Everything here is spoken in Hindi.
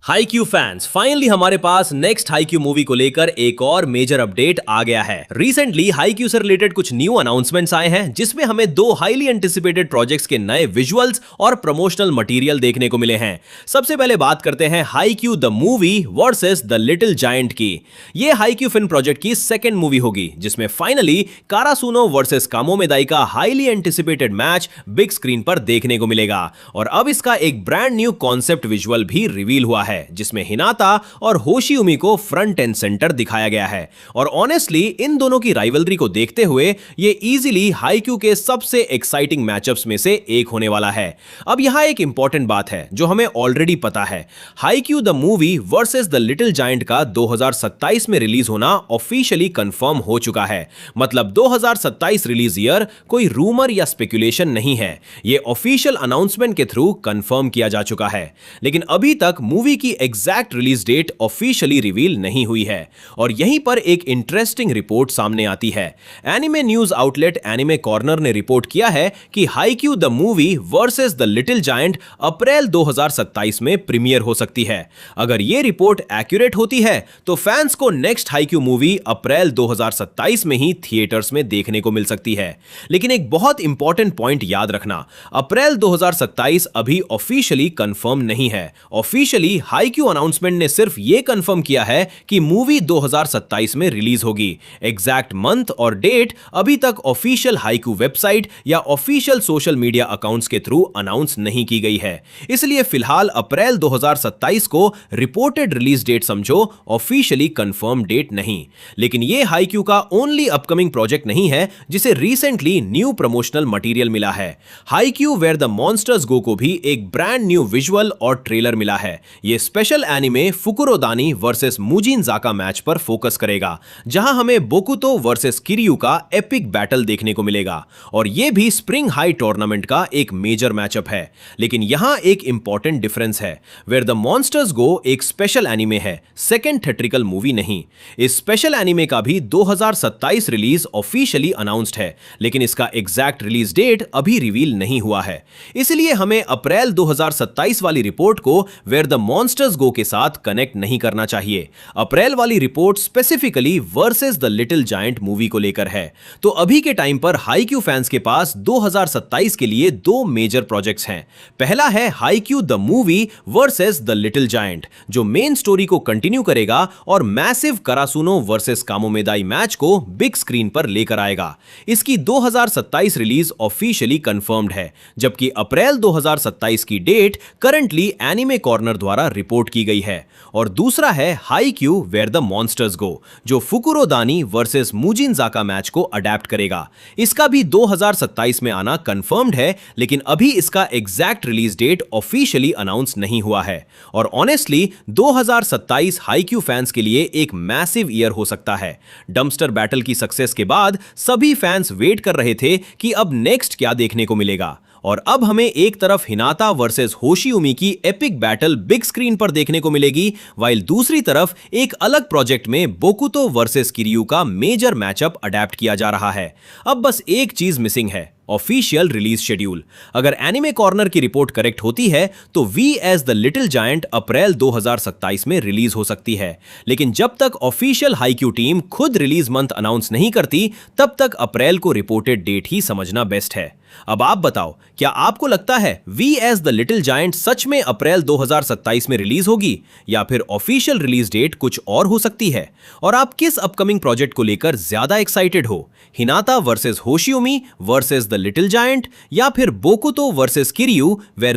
हाईक्यू फैंस, फाइनली हमारे पास नेक्स्ट हाईक्यू मूवी को लेकर एक और मेजर अपडेट आ गया है। रिसेंटली हाईक्यू से रिलेटेड कुछ न्यू अनाउंसमेंट्स आए हैं, जिसमें हमें दो हाईली एंटिसिपेटेड प्रोजेक्ट्स के नए विजुअल्स और प्रमोशनल मटेरियल देखने को मिले हैं। सबसे पहले बात करते हैं Haikyu the movie versus the little giant की। ये हाईक्यू फिल्म प्रोजेक्ट की सेकेंड मूवी होगी, जिसमें फाइनली कारासूनो वर्सेस कामोमेदाई का highly anticipated match big screen पर देखने को मिलेगा। और अब इसका एक ब्रांड न्यू कॉन्सेप्ट विजुअल भी रिवील हुआ है, जिसमें हिनाता और होशियुमी को फ्रंट एंड सेंटर दिखाया गया है। और ऑनेस्टली इन दोनों की राइवलरी को देखते हुए ये इजीली हाईक्यू के सबसे एक्साइटिंग मैचअप्स में से एक होने वाला है। अब यहां एक इंपॉर्टेंट बात है जो हमें ऑलरेडी पता है, Haikyu the movie versus the little giant का 2027 में रिलीज होना ऑफिशियली कंफर्म हो चुका है। मतलब 2027 रिलीज ईयर कोई रूमर या स्पेकुलेशन नहीं है, ये ऑफिशियल अनाउंसमेंट के थ्रू कंफर्म किया जा चुका है। लेकिन अभी तक मूवी की exact release date officially reveal नहीं हुई है। और यहीं पर एक इंटरेस्टिंग रिपोर्ट सामने आती है। Anime news outlet Anime Corner ने रिपोर्ट किया है कि Haikyu the movie versus the little giant April 2027 में प्रीमियर हो सकती है। अगर यह रिपोर्ट एक्यूरेट होती है तो फैंस को नेक्स्ट हाईक्यू मूवी अप्रैल 2027 में ही थिएटर्स में देखने को मिल सकती है। लेकिन एक बहुत इंपॉर्टेंट पॉइंट याद रखना, अप्रैल 2027 अभी ऑफिशियली कंफर्म नहीं है। ऑफिशियली हाईक्यू अनाउंसमेंट ने सिर्फ यह कंफर्म किया है कि मूवी 2027 में रिलीज होगी। एग्जैक्ट मंथ और डेट अभी तक ऑफिशियल हाईक्यू वेबसाइट या ऑफिशियल सोशल मीडिया अकाउंट्स के थ्रू अनाउंस नहीं की गई है। इसलिए फिलहाल अप्रैल 2027 को रिपोर्टेड रिलीज डेट समझो, ऑफिशियली कंफर्म डेट नहीं। लेकिन यह हाईक्यू का ओनली अपकमिंग प्रोजेक्ट नहीं है जिसे रिसेंटली न्यू प्रमोशनल मटेरियल मिला है। हाईक्यू वेयर द मॉन्स्टर्स गो को भी एक ब्रांड न्यू विजुअल और ट्रेलर मिला है। यह स्पेशल एनिमे फुकुरोदानी वर्सेस मुजिन जाका मैच पर फोकस करेगा, जहां हमें बोकुतो वर्सेस किरियू का एपिक बैटल देखने को मिलेगा। और यह भी स्प्रिंग हाई टूर्नामेंट का एक मेजर मैचअप है। लेकिन यहां एक इंपॉर्टेंट डिफरेंस है, वेयर द मॉन्स्टर्स गो एक स्पेशल एनिमे है, सेकेंड थिएट्रिकल मूवी नहीं। इस स्पेशल एनिमे का भी 2027 रिलीज ऑफिशियली अनाउंस्ड है, लेकिन इसका एग्जैक्ट रिलीज डेट अभी रिवील नहीं हुआ है। इसलिए हमें अप्रैल 2027 वाली रिपोर्ट को वेयर द मॉन्स्टर्स गो के साथ कनेक्ट नहीं करना चाहिए। अप्रैल वाली report specifically versus the little giant movie को लेकर है। तो अभी के टाइम पर हाईक्यू फैंस के पास 2027 के लिए दो मेजर प्रोजेक्ट्स हैं। पहला है Haikyu the movie versus the little giant, जो मेन स्टोरी को कंटिन्यू करेगा और मैसिव करासूनो वर्सेस कामोमेदाई मैच को बिग स्क्रीन पर लेकर आएगा। इसकी 2027 रिलीज ऑफिशियली कंफर्म्ड है, जबकि अप्रैल 2027 की डेट करंटली एनिमे कॉर्नर द्वारा रिपोर्ट की गई है। और दूसरा है हाईक्यू वेयर द मॉन्स्टर्स गो, जो फुकुरोदानी वर्सेस मुजिन जाका मैच को अडैप्ट करेगा। इसका भी 2027 में आना कंफर्म्ड है, लेकिन अभी इसका exact release date officially announce नहीं हुआ है। और ऑनेस्टली 2027 हाईक्यू फैंस के लिए एक मैसिव ईयर हो सकता है। डम्पस्टर बैटल की सक्सेस के बाद सभी फैंस वेट कर रहे थे कि अब नेक्स्ट क्या देखने को मिलेगा। और अब हमें एक तरफ हिनाता वर्सेस होशियुमी की एपिक बैटल बिग स्क्रीन पर देखने को मिलेगी, वाइल दूसरी तरफ एक अलग प्रोजेक्ट में बोकुतो वर्सेस किरियू का मेजर मैचअप अडैप्ट किया जा रहा है। अब बस एक चीज मिसिंग है, ऑफिशियल रिलीज शेड्यूल। अगर एनिमे कॉर्नर की रिपोर्ट करेक्ट होती है तो V S the little giant April 2027 में रिलीज हो सकती है। लेकिन जब तक ऑफिशियल हाईक्यू टीम खुद रिलीज मंथ अनाउंस नहीं करती, तब तक अप्रैल को रिपोर्टेड डेट ही समझना बेस्ट है। अब आप बताओ, क्या आपको लगता है V S the little giant सच में अप्रैल 2027 में रिलीज होगी, या फिर ऑफिशियल रिलीज डेट कुछ और हो सकती है? और आप किस अपकमिंग प्रोजेक्ट को लेकर ज्यादा एक्साइटेड हो, Hinata versus Hoshiumi versus the little giant, या फिर बोकुतो वर्सेस किरियू वेयर